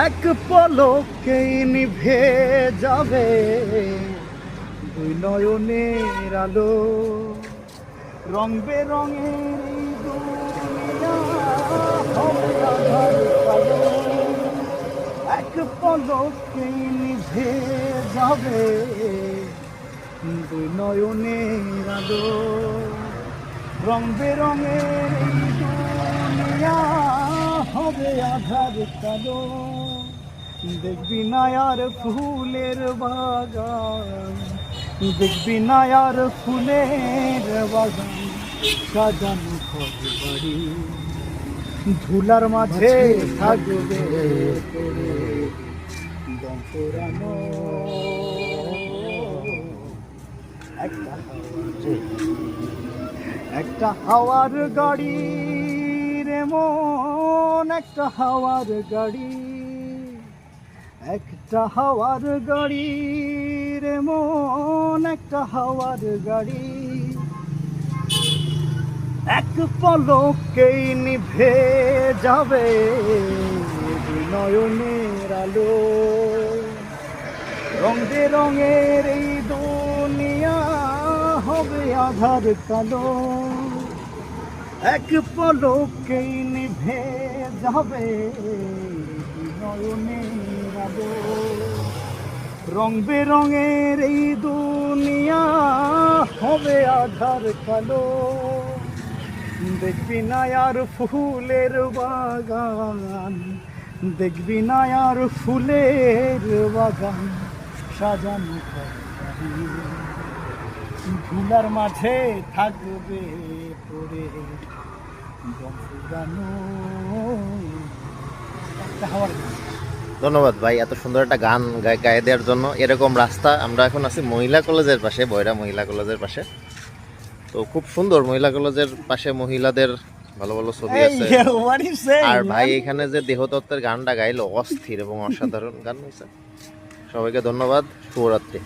এক পলকেই নিভে যাবে দুই নয়নের আলো, রং বেরঙের এই দুনিয়া হবে আঁধার কালো। এক পলকেই নিভে যাবে দুই নয়নের আলো, রং বেরঙের এই দুনিয়া হবে আধার কালো। দেখবি না আর ফুলের বাগান, দেখবি না আর ফুলের বাগান, সাজানো ঘর বাড়ি ধুলার মাঝে থাকবে দম পোড়ানো। একটা হাওয়ার গাড়ি রে মন, একটা হাওয়ার গাড়ি, একটা হাওয়ার গাড়ি রে মন, একটা হাওয়ার গাড়ি। এক পলকেই নিভে যাবে দুই নয়নের আলো, রং বেরঙের এই দুনিয়া হবে আধার কালো। এক পলকেই নিভে যাবে দুই নয়নের আলো, রং বেরঙের এই দুনিয়া হবে আধার কালো। দেখবি না আর ফুলের বাগান, দেখবি না আর ফুলের বাগান, সাজানো ধুলার মাঝে থাকবে পড়ে দম পোড়ানো। ধন্যবাদ ভাই এত সুন্দর একটা গান গায়ে দেওয়ার জন্য। এরকম রাস্তা আমরা এখন আছি মহিলা কলেজের পাশে, বয়রা মহিলা কলেজের পাশে। তো খুব সুন্দর মহিলা কলেজের পাশে মহিলাদের ভালো ভালো ছবি আছে। আর ভাই এখানে যে দেহতত্ত্বের গানটা গাইলো অস্থির এবং অসাধারণ গান হয়েছে। সবাইকে ধন্যবাদ, শুভরাত্রি।